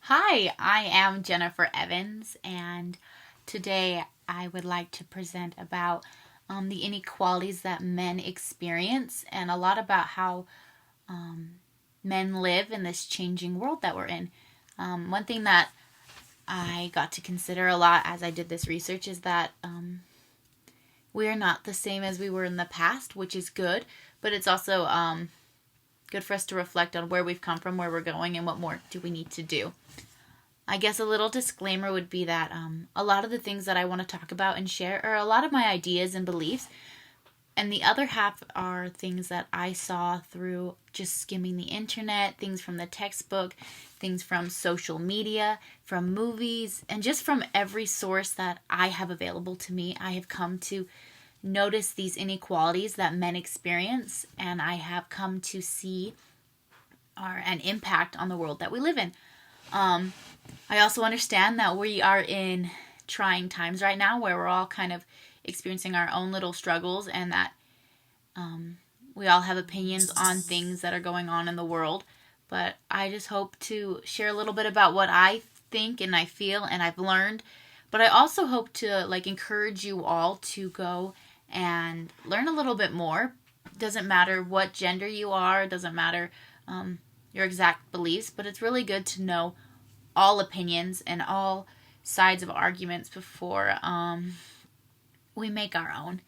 Hi, I am Jennifer Evans, and today I would like to present about the inequalities that men experience and a lot about how men live in this changing world that we're in. One thing that I got to consider a lot as I did this research is that we are not the same as we were in the past, which is good, but it's also good for us to reflect on where we've come from, where we're going, and what more do we need to do. I guess a little disclaimer would be that a lot of the things that I want to talk about and share are a lot of my ideas and beliefs, and the other half are things that I saw through just skimming the internet, things from the textbook, things from social media, from movies, and just from every source that I have available to me. I have come to notice these inequalities that men experience, and I have come to see an impact on the world that we live in. I also understand that we are in trying times right now where we're all kind of experiencing our own little struggles, and that we all have opinions on things that are going on in the world. But I just hope to share a little bit about what I think and I feel and I've learned. But I also hope to encourage you all to go and learn a little bit more. Doesn't matter what gender you are, doesn't matter your exact beliefs, but it's really good to know all opinions and all sides of arguments before we make our own.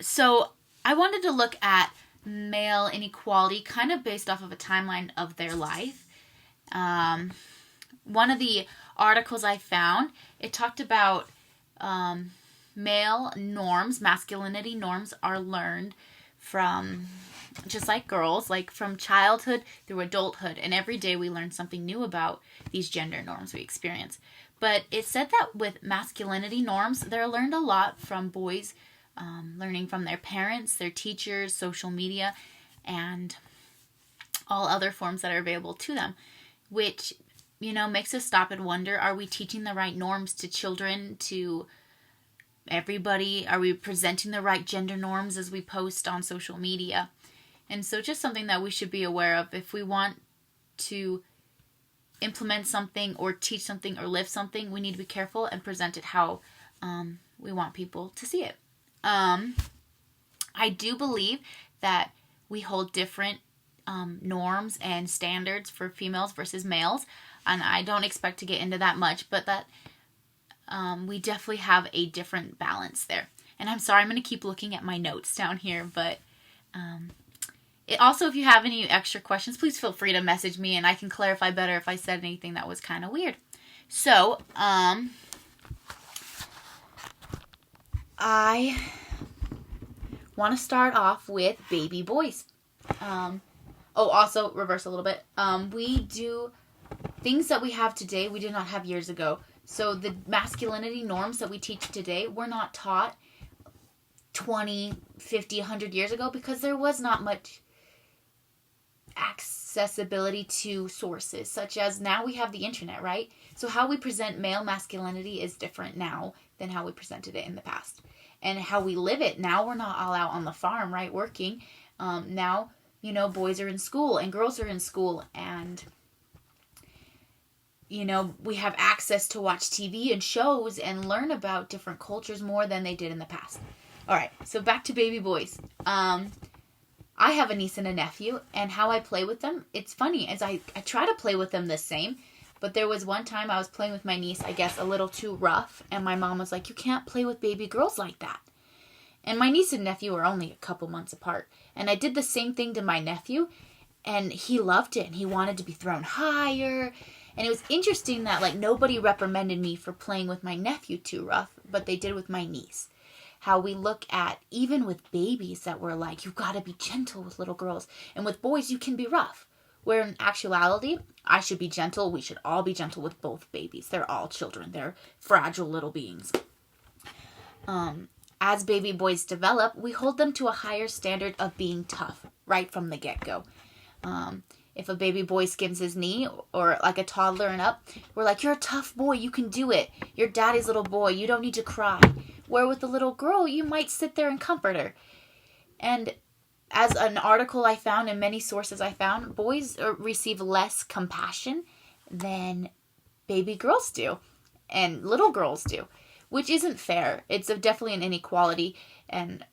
So I wanted to look at male inequality kind of based off of a timeline of their life. One of the articles I found, it talked about male norms, masculinity norms are learned from, just like girls, from childhood through adulthood. And every day we learn something new about these gender norms we experience. But it said that with masculinity norms, they're learned a lot from boys, learning from their parents, their teachers, social media, and all other forms that are available to them, which, makes us stop and wonder, are we teaching the right norms to children, to everybody? Are we presenting the right gender norms as we post on social media? And so just something that we should be aware of if we want to implement something or teach something or live something. We need to be careful and present it how we want people to see it. I do believe that we hold different norms and standards for females versus males, and I don't expect to get into that much, but that we definitely have a different balance there. And I'm sorry, I'm going to keep looking at my notes down here, but also, if you have any extra questions, please feel free to message me, and I can clarify better if I said anything that was kind of weird. So, I want to start off with baby boys. Also, reverse a little bit. We do things that we have today, we did not have years ago. So the masculinity norms that we teach today were not taught 20, 50, 100 years ago because there was not much accessibility to sources, such as now we have the internet, right? So how we present male masculinity is different now than how we presented it in the past. And how we live it, now we're not all out on the farm, right, working. Now, boys are in school and girls are in school, and we have access to watch TV and shows and learn about different cultures more than they did in the past. All right, so back to baby boys. I have a niece and a nephew, and how I play with them, it's funny, as I try to play with them the same, but there was one time I was playing with my niece, I guess a little too rough, and my mom was like, you can't play with baby girls like that. And my niece and nephew are only a couple months apart, and I did the same thing to my nephew, and he loved it, and he wanted to be thrown higher. And it was interesting that nobody reprimanded me for playing with my nephew too rough, but they did with my niece. How we look at, even with babies, that we're like, you've got to be gentle with little girls. And with boys, you can be rough. Where in actuality, I should be gentle. We should all be gentle with both babies. They're all children. They're fragile little beings. As baby boys develop, we hold them to a higher standard of being tough right from the get-go. If a baby boy skims his knee, or like a toddler and up, we're like, you're a tough boy, you can do it. You're daddy's little boy, you don't need to cry. Where with a little girl, you might sit there and comfort her. And as an article I found and many sources I found, boys receive less compassion than baby girls do and little girls do, which isn't fair. It's definitely an inequality and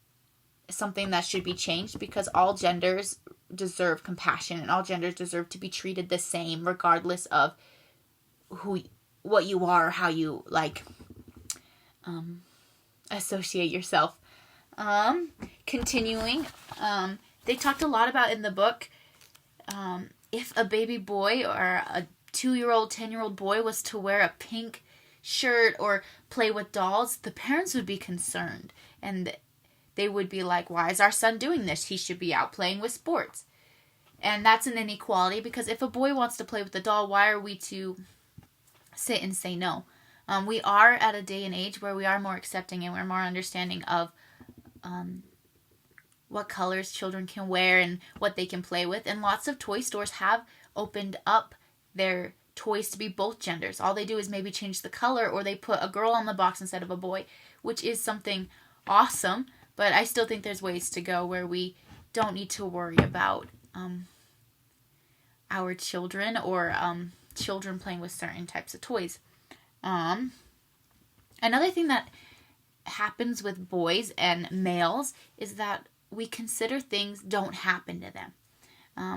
something that should be changed, because all genders deserve compassion and all genders deserve to be treated the same regardless of what you are, how you associate yourself. Continuing, they talked a lot about in the book, if a baby boy or a 2-year-old, 10-year-old boy was to wear a pink shirt or play with dolls, the parents would be concerned. And they would be like, why is our son doing this? He should be out playing with sports. And that's an inequality, because if a boy wants to play with a doll, why are we to sit and say no? We are at a day and age where we are more accepting and we're more understanding of what colors children can wear and what they can play with. And lots of toy stores have opened up their toys to be both genders. All they do is maybe change the color, or they put a girl on the box instead of a boy, which is something awesome. But I still think there's ways to go where we don't need to worry about our children or children playing with certain types of toys. Another thing that happens with boys and males is that we consider things don't happen to them.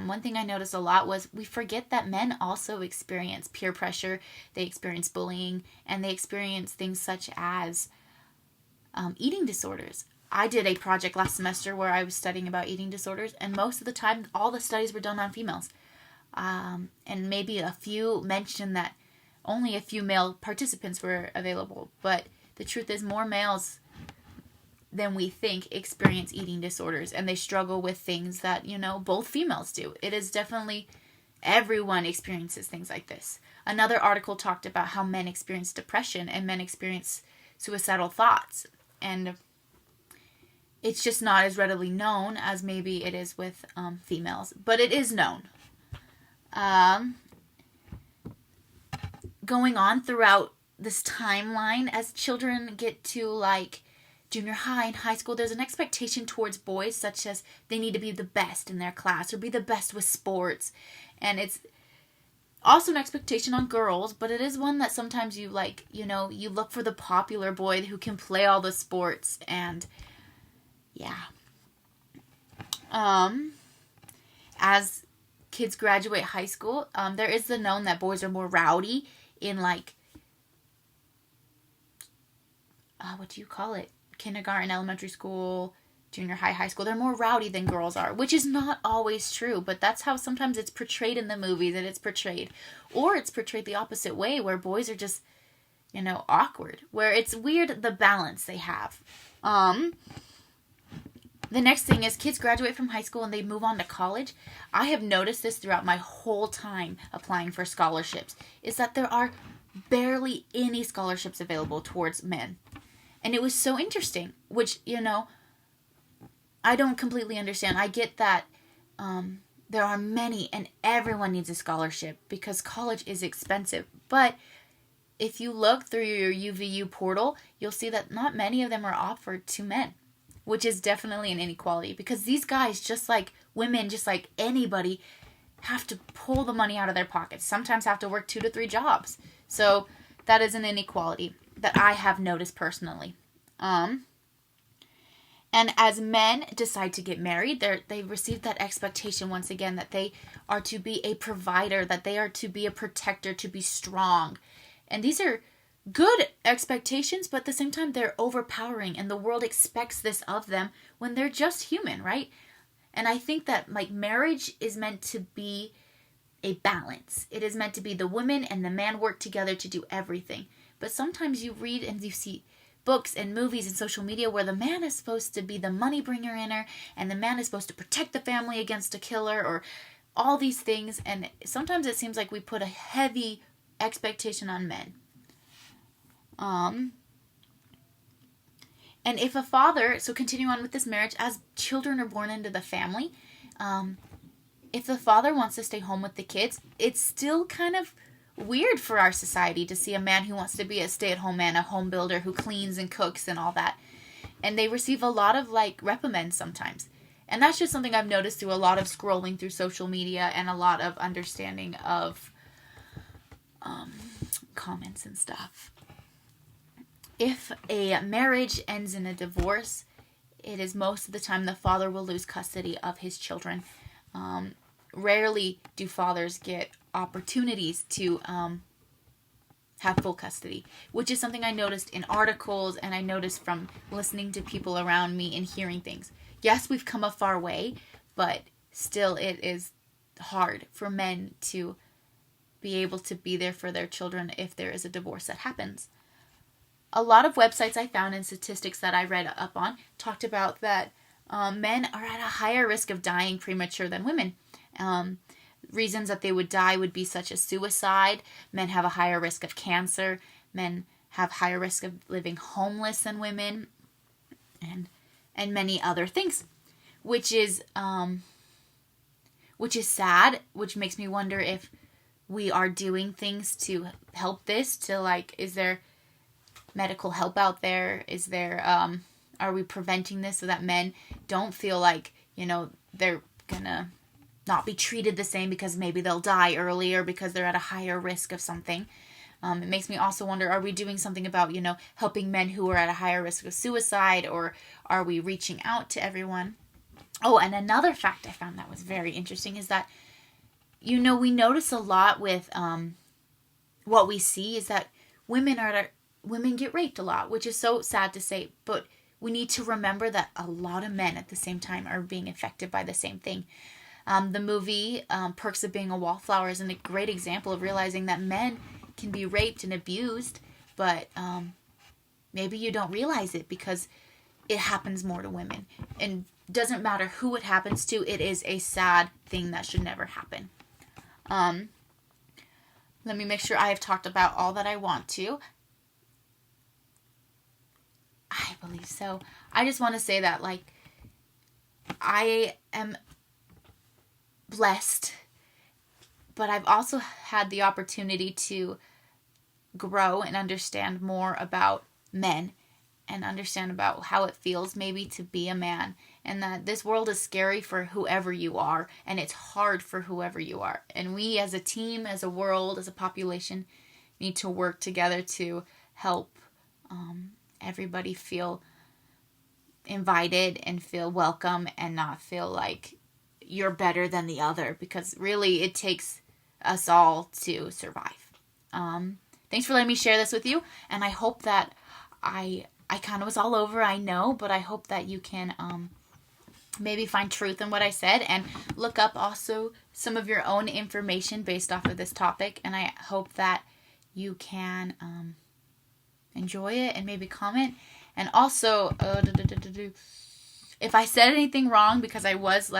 One thing I noticed a lot was we forget that men also experience peer pressure, they experience bullying, and they experience things such as eating disorders. I did a project last semester where I was studying about eating disorders, and most of the time all the studies were done on females. And maybe a few mentioned that only a few male participants were available. But the truth is, more males than we think experience eating disorders, and they struggle with things that, both females do. It is definitely, everyone experiences things like this. Another article talked about how men experience depression and men experience suicidal thoughts. And it's just not as readily known as maybe it is with females. But it is known. Going on throughout this timeline, as children get to junior high and high school, there's an expectation towards boys such as they need to be the best in their class or be the best with sports. And it's also an expectation on girls, but it is one that sometimes you you look for the popular boy who can play all the sports. And as kids graduate high school, there is the known that boys are more rowdy in kindergarten, elementary school, junior high, high school. They're more rowdy than girls are, which is not always true, but that's how sometimes it's portrayed in the movies, and it's portrayed. Or it's portrayed the opposite way, where boys are just, awkward, where it's weird the balance they have. The next thing is kids graduate from high school and they move on to college. I have noticed this throughout my whole time applying for scholarships, is that there are barely any scholarships available towards men. And it was so interesting, which, I don't completely understand. I get that there are many and everyone needs a scholarship because college is expensive. But if you look through your UVU portal, you'll see that not many of them are offered to men, which is definitely an inequality, because these guys, just like women, just like anybody, have to pull the money out of their pockets. Sometimes have to work 2 to 3 jobs. So that is an inequality that I have noticed personally. And as men decide to get married, they receive that expectation once again that they are to be a provider, that they are to be a protector, to be strong. And these are good expectations, but at the same time, they're overpowering, and the world expects this of them when they're just human, right? And I think that marriage is meant to be a balance. It is meant to be the woman and the man work together to do everything. But sometimes you read and you see books and movies and social media where the man is supposed to be the money bringer in her, and the man is supposed to protect the family against a killer, or all these things. And sometimes it seems like we put a heavy expectation on men. And if a father, so continue on with this marriage, as children are born into the family, if the father wants to stay home with the kids, it's still kind of weird for our society to see a man who wants to be a stay-at-home man, a home builder who cleans and cooks and all that. And they receive a lot of reprimands sometimes. And that's just something I've noticed through a lot of scrolling through social media and a lot of understanding of comments and stuff. If a marriage ends in a divorce, it is most of the time the father will lose custody of his children. Rarely do fathers get opportunities to have full custody, which is something I noticed in articles and I noticed from listening to people around me and hearing things. Yes, we've come a far way, but still it is hard for men to be able to be there for their children if there is a divorce that happens. A lot of websites I found and statistics that I read up on talked about that men are at a higher risk of dying premature than women. Reasons that they would die would be such as suicide. Men have a higher risk of cancer. Men have higher risk of living homeless than women, and many other things, which is sad. Which makes me wonder if we are doing things to help this. To like, is there medical help out there? Is there are we preventing this so that men don't feel like they're gonna not be treated the same because maybe they'll die early or because they're at a higher risk of something. It makes me also wonder, are we doing something about, helping men who are at a higher risk of suicide, or are we reaching out to everyone? Oh, and another fact I found that was very interesting is that, we notice a lot with what we see is that women get raped a lot, which is so sad to say, but we need to remember that a lot of men at the same time are being affected by the same thing. The movie Perks of Being a Wallflower is a great example of realizing that men can be raped and abused, but maybe you don't realize it because it happens more to women. And doesn't matter who it happens to, it is a sad thing that should never happen. Let me make sure I have talked about all that I want to. I believe so. I just want to say that, I am blessed, but I've also had the opportunity to grow and understand more about men and understand about how it feels maybe to be a man, and that this world is scary for whoever you are, and it's hard for whoever you are. And we as a team, as a world, as a population, need to work together to help everybody feel invited and feel welcome and not feel like you're better than the other, because really it takes us all to survive. Thanks for letting me share this with you, and I hope that I kind of was all over, I know, but I hope that you can maybe find truth in what I said and look up also some of your own information based off of this topic, and I hope that you can enjoy it and maybe comment. And also, if I said anything wrong because I was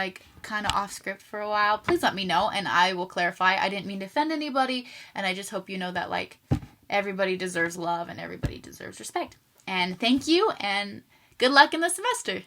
kind of off script for a while, please let me know and I will clarify. I didn't mean to offend anybody, and I just hope you know that everybody deserves love and everybody deserves respect. And thank you, and good luck in the semester.